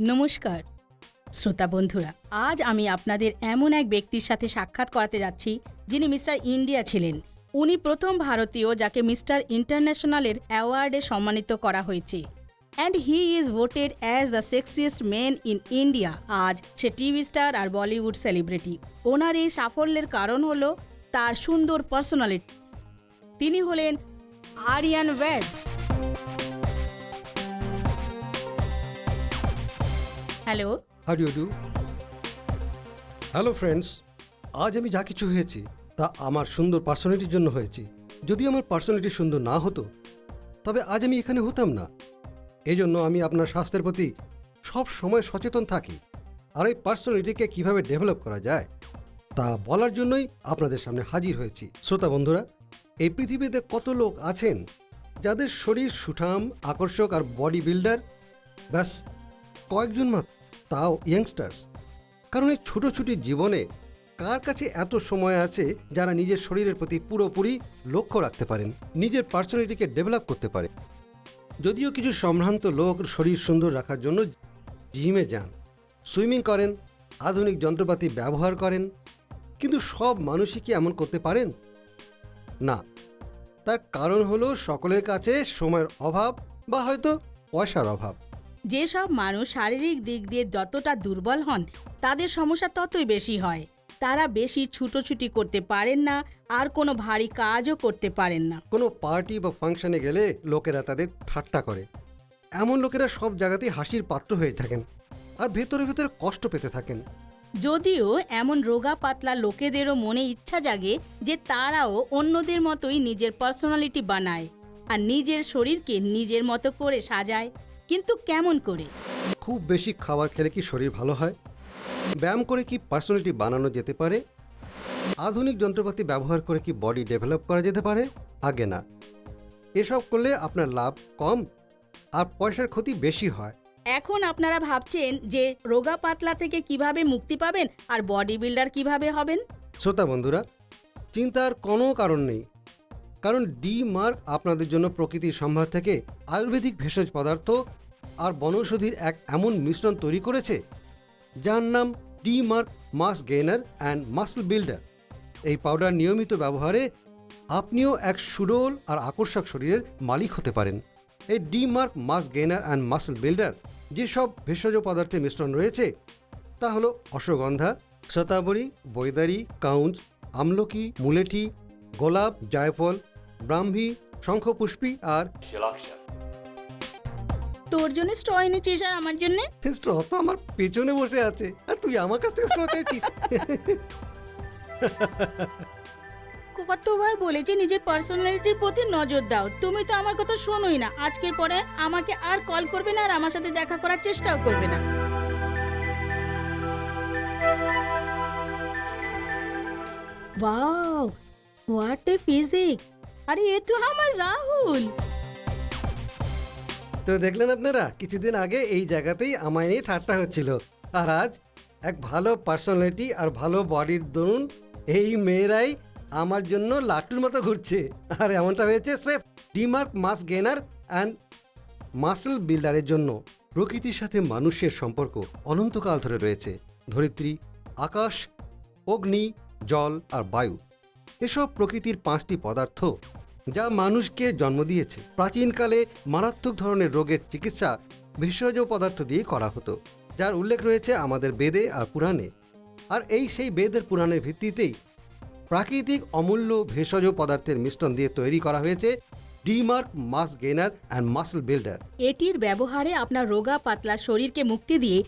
নমস্কার শ্রোতা বন্ধুরা, আজ আমি আপনাদের এমন এক ব্যক্তির সাথে সাক্ষাৎ করাতে যাচ্ছি যিনি মিস্টার ইন্ডিয়া ছিলেন। উনি প্রথম ভারতীয় যাকে মিস্টার ইন্টারন্যাশনালের অ্যাওয়ার্ডে সম্মানিত করা হয়েছে। And he is voted as the sexiest man in India. আজ সে টিভি স্টার আর বলিউড সেলিব্রিটি। ওনার এই সাফল্যের কারণ হলো তার সুন্দর পার্সোনালিটি। তিনি হলেন Aryan Wade. Hello, how do you do? Hello friends, আজ আমি যা কিছু হয়েছি তা আমার সুন্দর পার্সোনালিটির জন্য হয়েছি। যদি আমার পার্সোনালিটি সুন্দর না হতো তবে আজ আমি এখানে হতাম না। এই জন্য আমি আপনার স্বাস্থ্যের প্রতি সব সময় সচেতন থাকি, আর এই পার্সোনালিটিকে কিভাবে ডেভেলপ করা যায় তা বলার জন্যই আপনাদের সামনে হাজির হয়েছি। শ্রোতা বন্ধুরা, এই পৃথিবীতে কত লোক আছেন যাদের শরীর সুঠাম, আকর্ষক আর বডি বিল্ডার, ব্যাস কয়েকজন মাত্র, তাও ইয়াংস্টার্স। কারণ এই ছোটোছুটি জীবনে কার কাছে এত সময় আছে যারা নিজের শরীরের প্রতি পুরোপুরি লক্ষ্য রাখতে পারেন, নিজের পার্সোনালিটিকে ডেভেলপ করতে পারে। যদিও কিছু সম্ভ্রান্ত লোক শরীর সুন্দর রাখার জন্য জিমে যান, সুইমিং করেন, আধুনিক যন্ত্রপাতি ব্যবহার করেন, কিন্তু সব মানুষই কি এমন করতে পারেন? না। তার কারণ হলো সকলের কাছে সময়ের অভাব বা হয়তো পয়সার অভাব। যেসব মানুষ শারীরিক দিক দিয়ে যতটা দুর্বল হন তাদের সমস্যা ততই বেশি হয়। তারা বেশি ছুটোছুটি করতে পারেন না, আর কোনো ভারী কাজও করতে পারেন না। কোনো পার্টি বা ফাংশনে গেলে লোকেরা তাদের ঠাট্টা করে। এমন লোকেরা সব জায়গাতেই হাসির পাত্র হয়ে থাকেন আর ভেতরে ভেতরে কষ্ট পেতে থাকেন। যদিও এমন রোগা পাতলা লোকেদেরও মনে ইচ্ছা জাগে যে তারাও অন্যদের মতোই নিজের পার্সোনালিটি বানায় আর নিজের শরীরকে নিজের মতো করে সাজায়। কিন্তু কেমন করে? খুব বেশি খাবার খেলে কি শরীর ভালো হয়? ব্যায়াম করে কি পার্সোনালিটি বানানো যেতে পারে? আধুনিক যন্ত্রপাতি ব্যবহার করে কি বডি ডেভেলপ করা যেতে পারে? আগে না। এসব করলে আপনার লাভ কম আর পয়সার ক্ষতি বেশি হয়। এখন আপনারা ভাবছেন যে রোগা পাতলা থেকে কিভাবে মুক্তি পাবেন আর বডি বিল্ডার কিভাবে হবেন। শ্রোতা বন্ধুরা, চিন্তার কোনো কারণ নেই, কারণ ডি মার্ক আপনাদের জন্য প্রকৃতির সম্ভার থেকে আয়ুর্বেদিক ভেষজ পদার্থ আর বনৌষধির এক এমন মিশ্রণ তৈরি করেছে যার নাম D Mark mass gainer and muscle builder. এই পাউডার নিয়মিত ব্যবহারে আপনিও এক সুডোল আর আকর্ষক শরীরের মালিক হতে পারেন। এই D Mark mass gainer and muscle builder যেসব ভেষজ পদার্থের মিশ্রণ রয়েছে তা হলো অশ্বগন্ধা, শতাবরী, বৈদারি, কাউঞ্জ, আমলকি, মুলেঠি, গোলাপ, জায়ফল, ব্রাহ্মী, শঙ্খপুষ্পী আর শিলাক্ষা। তোর জন্য স্ট্র এনেছিস আর আমার জন্য? স্ট্র তো আমার পেছনে বসে আছে আর তুই আমার কাছ থেকে স্ট্র চাইছিস। কতবার বলেছি নিজের পার্সোনালিটির প্রতি নজর দাও, তুমি তো আমার কথা শোনোই না। আজকের পরে আমাকে আর কল করবে না আর আমার সাথে দেখা করার চেষ্টাও করবে না। Wow, what a physique! আরে এ তো আমার রাহুল। তো দেখলেন আপনারা, কিছুদিন আগে এই জায়গাতেই আমায় নিয়ে ঠাট্টা হচ্ছিল, আর আজ এক ভালো পার্সোনালিটি আর ভালো বডির দরুন এই মেয়েরাই আমার জন্য লাট্টুর মতো ঘুরছে। আর এমনটা হয়েছে স্রেফ ডিমার্ক মাস গেনার অ্যান্ড মাসল বিল্ডারের জন্য। প্রকৃতির সাথে মানুষের সম্পর্ক অনন্তকাল ধরে রয়েছে। ধরিত্রী, আকাশ, অগ্নি, জল আর বায়ু, এসব প্রকৃতির 5টি পদার্থ যা মানুষকে জন্ম দিয়েছে। প্রাচীনকালে মারাত্মক ধরনের রোগের চিকিৎসা ভেষজ পদার্থ দিয়ে করা হতো, যার উল্লেখ রয়েছে আমাদের বেদে আর পুরাণে। আর সেই বেদের পুরাণের ভিত্তিতেই প্রাকৃতিক অমূল্য ভেষজ পদার্থের মিশ্রণ দিয়ে তৈরি করা হয়েছে ডিমার্ক মাস গেইনার অ্যান্ড মাসল বিল্ডার। এটির ব্যবহারে আপনার রোগা পাতলা শরীরকে মুক্তি দিয়ে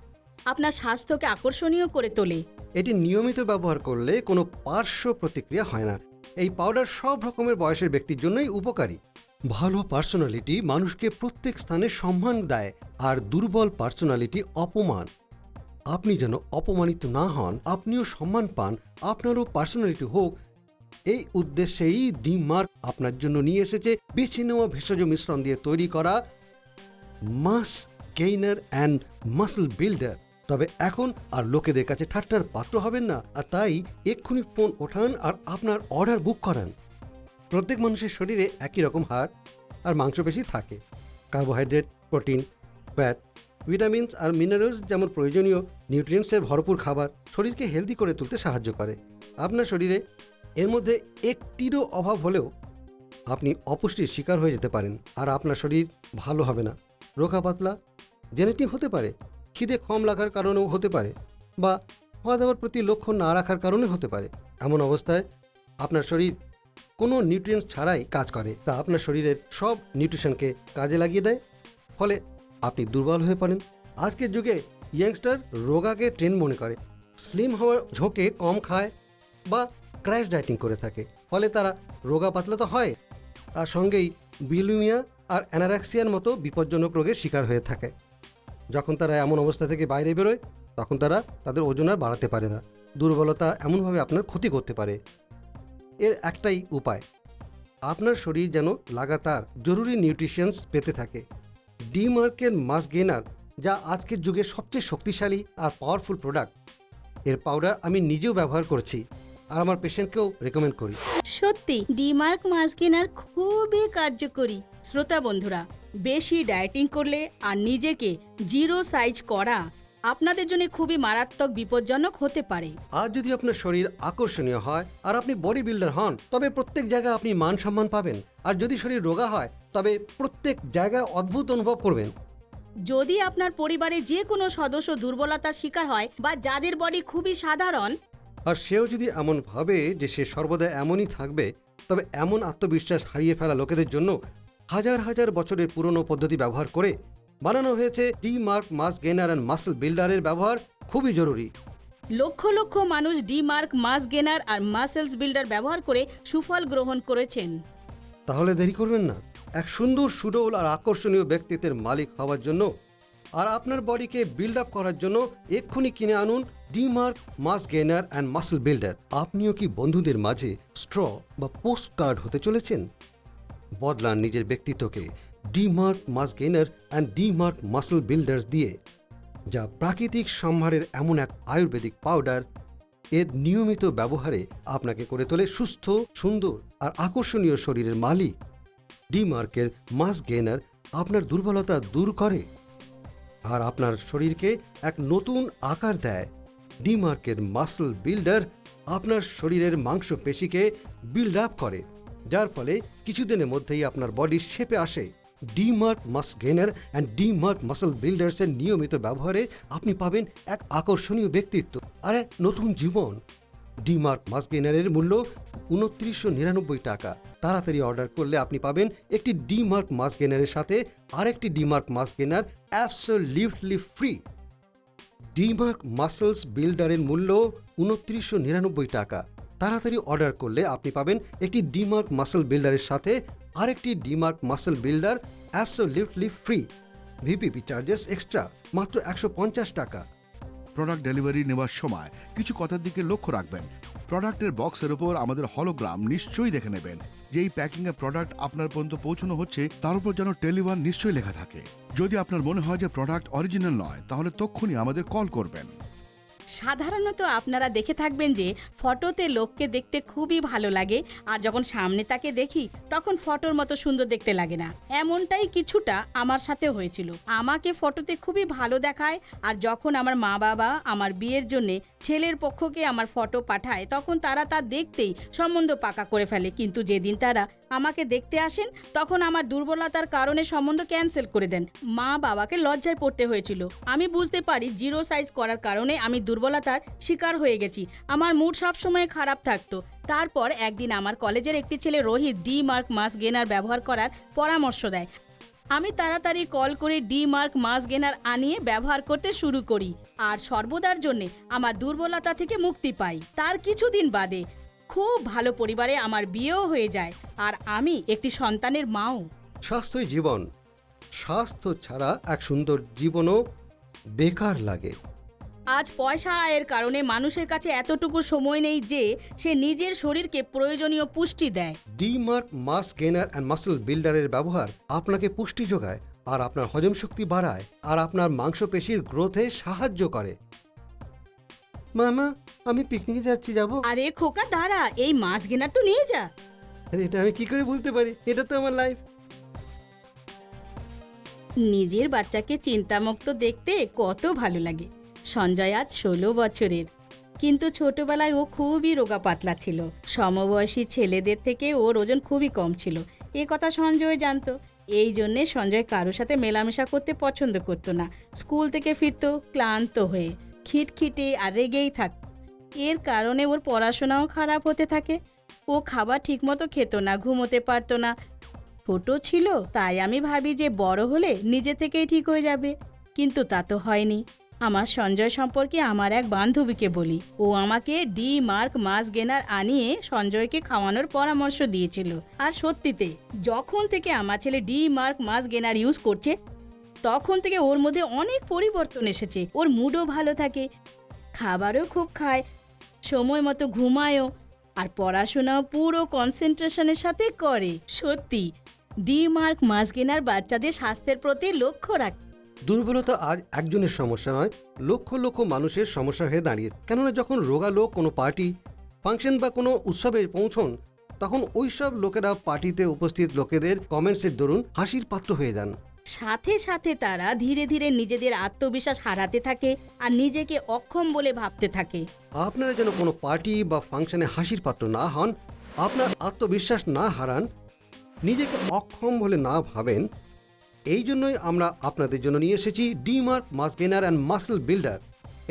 আপনার স্বাস্থ্যকে আকর্ষণীয় করে তোলে। এটি নিয়মিত ব্যবহার করলে কোনো পার্শ্ব প্রতিক্রিয়া হয় না। এই পাউডার সব রকমের বয়সের ব্যক্তির জন্যই উপকারী। ভালো পার্সোনালিটি মানুষকে প্রত্যেক স্থানে সম্মান দেয়, আর দুর্বল পার্সোনালিটি অপমান। আপনি যেন অপমানিত না হন, আপনিও সম্মান পান, আপনারও পার্সোনালিটি হোক, এই উদ্দেশ্যেই ডি মার্ক আপনার জন্য নিয়ে এসেছে বেছে নেওয়া ভেষজ মিশ্রণ দিয়ে তৈরি করা মাস গেইনার অ্যান্ড মাসল বিল্ডার। তবে এখন আর লোকেদের কাছে ঠাট্টার পাত্র হবেন না, আর তাই এক্ষুনি ফোন ওঠান আর আপনার অর্ডার বুক করান। প্রত্যেক মানুষের শরীরে একই রকম হাড় আর মাংসপেশি থাকে। কার্বোহাইড্রেট, প্রোটিন, ফ্যাট ভিটামিনস আর মিনারেলস যেমন প্রয়োজনীয় নিউট্রিয়েন্টসের ভরপুর খাবার শরীরকে হেলদি করে তুলতে সাহায্য করে। আপনার শরীরে এর মধ্যে একটিরও অভাব হলেও আপনি অপুষ্টির শিকার হয়ে যেতে পারেন, আর আপনার শরীর ভালো হবে না। রোগা পাতলা জেনেটিক হতে পারে, খিদে কম লাগার কারণেও হতে পারে, বা খাওয়া দাওয়ার প্রতি লক্ষ্য না রাখার কারণে হতে পারে। এমন অবস্থায় আপনার শরীর কোনো নিউট্রিয়েন্টস ছাড়াই কাজ করে, তা আপনার শরীরের সব নিউট্রিশনকে কাজে লাগিয়ে দেয়, ফলে আপনি দুর্বল হয়ে পড়েন। আজকের যুগে ইয়াংস্টার রোগাকে ট্রেন্ড মনে করে, স্লিম হওয়ার ঝোঁকে কম খায় বা ক্র্যাশ ডায়েটিং করে থাকে, ফলে তারা রোগা পাতলা তো হয়, তার সঙ্গেই বিলিমিয়া আর অ্যানারেক্সিয়ার মতো বিপজ্জনক রোগের শিকার হয়ে থাকে। যখন তারা এমন অবস্থা থেকে বাইরে বেরোয় তখন তারা তাদের ওজন আর বাড়াতে পারে না। দুর্বলতা এমনভাবে আপনার ক্ষতি করতে পারে। এর একটাই উপায়, আপনার শরীর যেন লাগাতার জরুরি নিউট্রিশনস পেতে থাকে। ডিমার্কের মাস গেইনার, যা আজকের যুগে সবচেয়ে শক্তিশালী আর পাওয়ারফুল প্রোডাক্ট, এর পাউডার আমি নিজেও ব্যবহার করছি আর আমার পেশেন্টকেও রেকমেন্ড করি। সত্যি ডিমার্ক মাস্কিনার খুবই কার্যকরী। শ্রোতা বন্ধুরা, বেশি ডায়েটিং করলে আর নিজেকে জিরো সাইজ করা আপনাদের জন্য খুবই মারাত্মক বিপজ্জনক হতে পারে। আজ যদি আপনার শরীর আকর্ষণীয় হয় আর আপনি বডি বিল্ডার হন, তবে প্রত্যেক জায়গায় আপনি মান সম্মান পাবেন। আর যদি শরীর রোগা হয় তবে প্রত্যেক জায়গায় অদ্ভুত অনুভব করবেন। যদি আপনার পরিবারে যে কোনো সদস্য দুর্বলতার শিকার হয় বা যাদের বডি খুবই সাধারণ, আর সেও যদি এমন ভাবে যে সে সর্বদা এমনই থাকবে, তবে এমন আত্মবিশ্বাস হারিয়ে ফেলা লোকেদের জন্য হাজার হাজার বছরের পুরনো পদ্ধতি ব্যবহার করে বানানো হয়েছে ডিমার্ক মাস গেইনার অ্যান্ড মাসল বিল্ডারের ব্যবহার খুবই জরুরি। লক্ষ লক্ষ মানুষ ডিমার্ক মাস গেনার আর মাসেলস বিল্ডার ব্যবহার করে সুফল গ্রহণ করেছেন। তাহলে দেরি করবেন না, এক সুন্দর সুডৌল আর আকর্ষণীয় ব্যক্তিত্বের মালিক হওয়ার জন্য আর আপনার বডিকে বিল্ড আপ করার জন্য এক্ষুনি কিনে আনুন ডিমার্ক মাস গেইনার অ্যান্ড মাসল বিল্ডার। আপনিও কি বন্ধুদের মাঝে স্ট্র বা পোস্ট কার্ড হতে চলেছেন? বদলান নিজের ব্যক্তিত্বকে ডিমার্ক মাস গেইনার অ্যান্ড ডিমার্ক মাসল বিল্ডার্স দিয়ে, যা প্রাকৃতিক সম্ভারের এমন এক আয়ুর্বেদিক পাউডার, এর নিয়মিত ব্যবহারে আপনাকে করে তোলে সুস্থ, সুন্দর আর আকর্ষণীয় শরীরের মালিক। ডিমার্কের মাস গেইনার আপনার দুর্বলতা দূর করে আর আপনার শরীরকে এক নতুন আকার দেয়। ডিমার্কের মাসল বিল্ডার আপনার শরীরের মাংসপেশিকে বিল্ড আপ করে, যার ফলে কিছুদিনের মধ্যেই আপনার বডির শেপে আসে। ডিমার্ক মাস গেইনার অ্যান্ড ডিমার্ক মাসল বিল্ডার্সের নিয়মিত ব্যবহারে আপনি পাবেন এক আকর্ষণীয় ব্যক্তিত্ব আর এক নতুন জীবন। ডিমার্ক মাস গেইনারের মূল্য ২৯৯৯ টাকা। তাড়াতাড়ি অর্ডার করলে আপনি পাবেন একটি ডিমার্ক মাস গেইনারের সাথে আরেকটি ডিমার্ক মাস গেইনার অ্যাবসলিউটলি ফ্রি। ডিমার্ক মাসলস বিল্ডারের মূল্য ২৯৯৯ টাকা। তাড়াতাড়ি অর্ডার করলে আপনি পাবেন একটি ডিমার্ক মাসল বিল্ডারের সাথে আরেকটি D Mark muscle builder absolutely free. VPP charges extra, মাত্র ১৫০ টাকা। প্রোডাক্ট ডেলিভারি নেওয়ার সময় কিছু কথার দিকে লক্ষ্য রাখবেন। প্রোডাক্টের বক্সের উপর আমাদের হলোগ্রাম নিশ্চয়ই দেখে নেবেন যে এই প্যাকিংয়ে প্রোডাক্ট আপনার পর্যন্ত পৌঁছানো হচ্ছে, তার উপর যেন টেলিওয়ান নিশ্চয়ই লেখা থাকে। যদি আপনার মনে হয় যে প্রোডাক্ট অরিজিনাল নয়, তাহলে তক্ষুনি আমাদের কল করবেন। সাধারণত আপনারা দেখে থাকবেন যে ফটোতে লোককে দেখতে খুবই ভালো লাগে, আর যখন সামনে তাকে দেখি তখন ফটোর মতো সুন্দর দেখতে লাগে না। এমনটাই কিছুটা আমার সাথে হয়েছিল। আমাকে ফটোতে খুবই ভালো দেখায়, আর যখন আমার মা বাবা আমার বিয়ের জন্য ছেলের পক্ষকে আমার ফটো পাঠায়, তখন তারা তা দেখতেই সম্বন্ধ পাকা করে ফেলে। কিন্তু যেদিন তারা আমাকে দেখতে আসেন তখন আমার দুর্বলতার কারণে সম্বন্ধ ক্যান্সেল করে দেন। মা বাবাকে লজ্জায় পড়তে হয়েছিল। আমি বুঝতে পারি জিরো সাইজ করার কারণে আমি দুর্বলতার শিকার হয়ে গেছি। আমার মুড সবসময় খারাপ থাকতো। তারপর একদিন আমার কলেজের একটি ছেলে রোহিত ডিমার্ক মাস গেইনার ব্যবহার করার পরামর্শ দেয়। আমি তাড়াতাড়ি কল করে ডিমার্ক মাস গেইনার আনিয়ে ব্যবহার করতে শুরু করি, আর সর্বদার জন্যে আমার দুর্বলতা থেকে মুক্তি পাই। তার কিছুদিন বাদে খুব ভালো পরিবারে আমার বিয়েও হয়ে যায়, আর আমি একটি সন্তানের মাও। স্বাস্থ্যই জীবন। স্বাস্থ্য ছাড়া এক সুন্দর জীবনও বেকার লাগে। আজ পয়সা আয়ের কারণে মানুষের কাছে এতটুকু সময় নেই যে সে নিজের শরীরকে প্রয়োজনীয় পুষ্টি দেয়। ডিমার্ক মাস গেইনার অ্যান্ড মাসল বিল্ডারের ব্যবহার আপনাকে পুষ্টি যোগায়, আর আপনার হজম শক্তি বাড়ায়, আর আপনার মাংসপেশির গ্রোথে সাহায্য করে। মামা, আমি পিকনিকে যাচ্ছি, যাবো? আরে খোকা দাঁড়া, এই মাস গেনার তো নিয়ে যা। আরে এটা আমি কি করে বলতে পারি, এটা তো আমার লাইফ। নিজের বাচ্চাকে চিন্তামুক্ত দেখতে কত ভালো লাগে। সঞ্জয় আজ 16 বছরের, কিন্তু ছোটবেলায় ও খুবই রোগা পাতলা ছিল। সমবয়সী ছেলেদের থেকে ওর ওজন খুবই কম ছিল। এ কথা সঞ্জয় জানতো। এই জন্যে সঞ্জয় কারোর সাথে মেলামেশা করতে পছন্দ করতো না। স্কুল থেকে ফিরতো ক্লান্ত হয়ে, খিটখিটে আর রেগেই থাকত। এর কারণে ওর পড়াশোনাও খারাপ হতে থাকে। ও খাবার ঠিকমতো খেত না, ঘুমোতে পারতো না। ছোট ছিল তাই আমি ভাবি যে বড় হলে নিজে থেকেই ঠিক হয়ে যাবে, কিন্তু তা তো হয়নি। আমার সঞ্জয় সম্পর্কে আমার এক বান্ধবীকে বলি, ও আমাকে ডি মার্ক মাস গেনার আনিয়ে সঞ্জয়কে খাওয়ানোর পরামর্শ দিয়েছিল। আর সত্যিতে যখন থেকে আমার ছেলে D Mark mass gainer use করছে তখন থেকে ওর মধ্যে অনেক পরিবর্তন এসেছে। ওর মুডও ভালো থাকে, খাবারও খুব খায়, সময় মতো ঘুমায়ও, আর পড়াশোনাও পুরো কনসেন্ট্রেশনের সাথে করে। সত্যি ডি মার্ক মাস গেনার বাচ্চাদের স্বাস্থ্যের প্রতি লক্ষ্য রাখে। দুর্বলতা আজ একজনের সমস্যা নয়, লক্ষ লক্ষ মানুষের সমস্যা হয়ে দাঁড়িয়ে। কেননা যখন রোগা লোক কোনো পার্টি, ফাংশন বা কোনো উৎসবে পৌঁছন, তখন ওইসব লোকেরা পার্টিতে উপস্থিত লোকেদের কমেন্টসের দরুন হাসির পাত্র হয়ে যান। সাথে সাথে তারা ধীরে ধীরে নিজেদের আত্মবিশ্বাস হারাতে থাকে আর নিজেকে অক্ষম বলে ভাবতে থাকে। আপনারা যেন কোনো পার্টি বা ফাংশনে হাসির পাত্র না হন, আপনার আত্মবিশ্বাস না হারান, নিজেকে অক্ষম বলে না ভাবেন। এই জন্যই আমরা আপনাদের জন্য নিয়ে এসেছি D Mark mass gainer and muscle builder.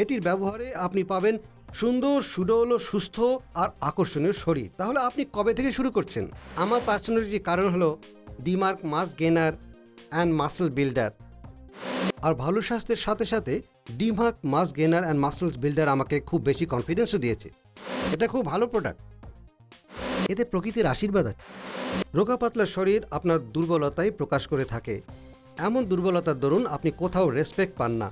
এটির ব্যবহারে আপনি পাবেন সুন্দর, সুডল, সুস্থ আর আকর্ষণীয় শরীর। তাহলে আপনি কবে থেকে শুরু করছেন? আমার পার্সোনালিটির কারণ হলো D Mark mass gainer and muscle builder. আর ভালো স্বাস্থ্যের সাথে সাথে D Mark mass gainer and muscles builder আমাকে খুব বেশি কনফিডেন্সও দিয়েছে। এটা খুব ভালো প্রোডাক্ট, এতে প্রকৃতির আশীর্বাদ আছে। রোগা পাতলা শরীর আপনার দুর্বলতাই প্রকাশ করে থাকে। এমন দুর্বলতার দরুন আপনি কোথাও রেসপেক্ট পান না।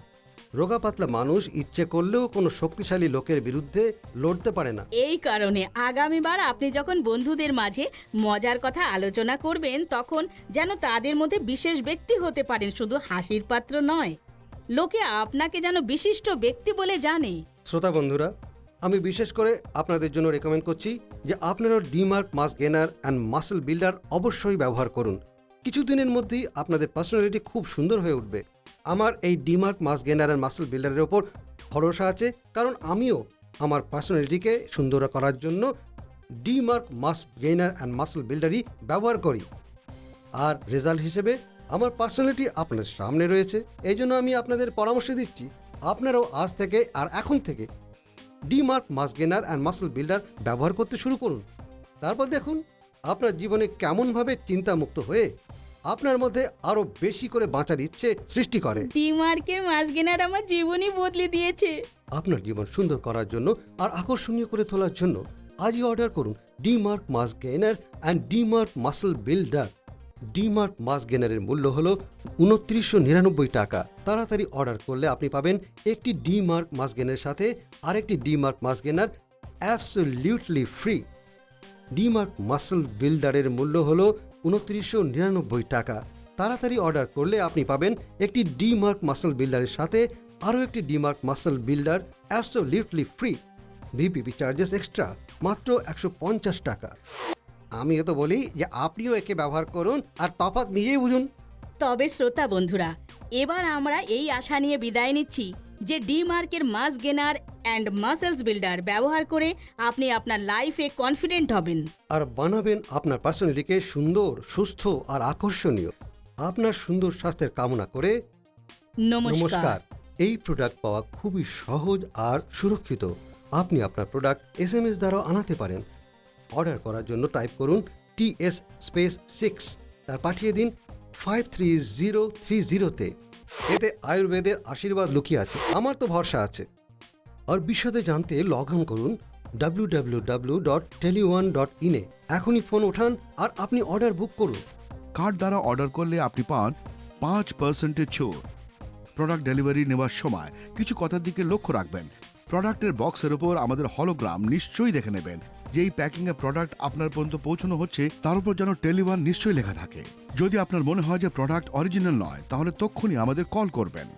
রোগা পাতলা মানুষ ইচ্ছে করলেও কোনো শক্তিশালী লোকের বিরুদ্ধে লড়তে পারে না। এই কারণে আগামীবার আপনি যখন বন্ধুদের মাঝে মজার কথা আলোচনা করবেন, তখন যেন তাদের মধ্যে বিশেষ ব্যক্তি হতে পারেন, শুধু হাসির পাত্র নয়। লোকে আপনাকে যেন বিশিষ্ট ব্যক্তি বলে জানে। শ্রোতা বন্ধুরা, আমি বিশেষ করে আপনাদের জন্য রেকমেন্ড করছি যে আপনারাও D Mark mass gainer and muscle builder অবশ্যই ব্যবহার করুন। কিছুদিনের মধ্যেই আপনাদের পার্সোনালিটি খুব সুন্দর হয়ে উঠবে। আমার এই D Mark mass gainer and muscle বিল্ডারের ওপর ভরসা আছে, কারণ আমিও আমার পার্সোনালিটিকে সুন্দর করার জন্য D Mark mass gainer and muscle বিল্ডারই ব্যবহার করি। আর রেজাল্ট হিসেবে আমার পার্সোনালিটি আপনাদের সামনে রয়েছে। এই জন্য আমি আপনাদের পরামর্শ দিচ্ছি, আপনারাও আজ থেকে আর এখন থেকে D Mark mass gainer and muscle builder ব্যবহার করতে শুরু করুন। তারপর দেখুন আপনার জীবনে কেমনভাবে চিন্তামুক্ত হয়ে আপনার মধ্যে আরও বেশি করে বাঁচার ইচ্ছে সৃষ্টি করে। ডি মার্কের মাস গেনার আমার জীবনই বদলে দিয়েছে। আপনার জীবন সুন্দর করার জন্য আর আকর্ষণীয় করে তোলার জন্য আজই অর্ডার করুন D Mark mass gainer and D Mark muscle builder. D Mark mass গেনারের মূল্য হলো 2999 টাকা। তাড়াতাড়ি অর্ডার করলে আপনি পাবেন একটি ডি মার্ক মাস গেনারের সাথে আরেকটি D Mark mass gainer absolutely free. D Mark muscle বিল্ডারের মূল্য হলো 2999 টাকা। তাড়াতাড়ি অর্ডার করলে আপনি পাবেন একটি ডি মার্ক মাসল বিল্ডারের সাথে আরও একটি D Mark muscle builder absolutely free. VPP charges extra মাত্র 150 টাকা। আমিও তো বলি যে আপনিও একে ব্যবহার করুন আর তফাৎ নিজেই বুঝুন। তবে শ্রোতা বন্ধুরা, এবার আমরা এই আশা নিয়ে বিদায় নিচ্ছি যে ডি মার্কের মাস গেনার অ্যান্ড মাসলস বিল্ডার ব্যবহার করে আপনি আপনার লাইফে কনফিডেন্ট হবেন আর বানাবেন আপনার পার্সোনালিটিকে সুন্দর, সুস্থ আর আকর্ষণীয়। আপনার সুন্দর স্বাস্থ্যের কামনা করে নমস্কার। এই প্রোডাক্ট পাওয়া খুবই সহজ আর সুরক্ষিত। আপনি আপনার প্রোডাক্ট SMS দ্বারাও আনাতে পারেন। অর্ডার করার জন্য টাইপ করুন TS6, তার পাঠিয়ে দিন 53030-তে। এতে আয়ুর্বেদের আশীর্বাদ লুকিয়ে আছে, আমার তো ভরসা আছে। আর বিশদে জানতে লগ অন করুন www.tele1.in এ। এখনই ফোন ওঠান আর আপনি অর্ডার বুক করুন। কার্ড দ্বারা অর্ডার করলে আপনি পান 5% ছাড়। প্রোডাক্ট ডেলিভারি নেওয়ার সময় কিছু কথার দিকে লক্ষ্য রাখবেন। প্রোডাক্টের বক্সের উপর আমাদের হলোগ্রাম নিশ্চয়ই দেখে নেবেন। যেই প্যাকিংয়ে প্রোডাক্ট আপনার পর্যন্ত পৌঁছানো হচ্ছে তার উপর যেন টেলিওয়ান নিশ্চয়ই লেখা থাকে। যদি আপনার মনে হয় যে প্রোডাক্ট অরিজিনাল নয়, তাহলে তক্ষুনি আমাদের কল করবেন।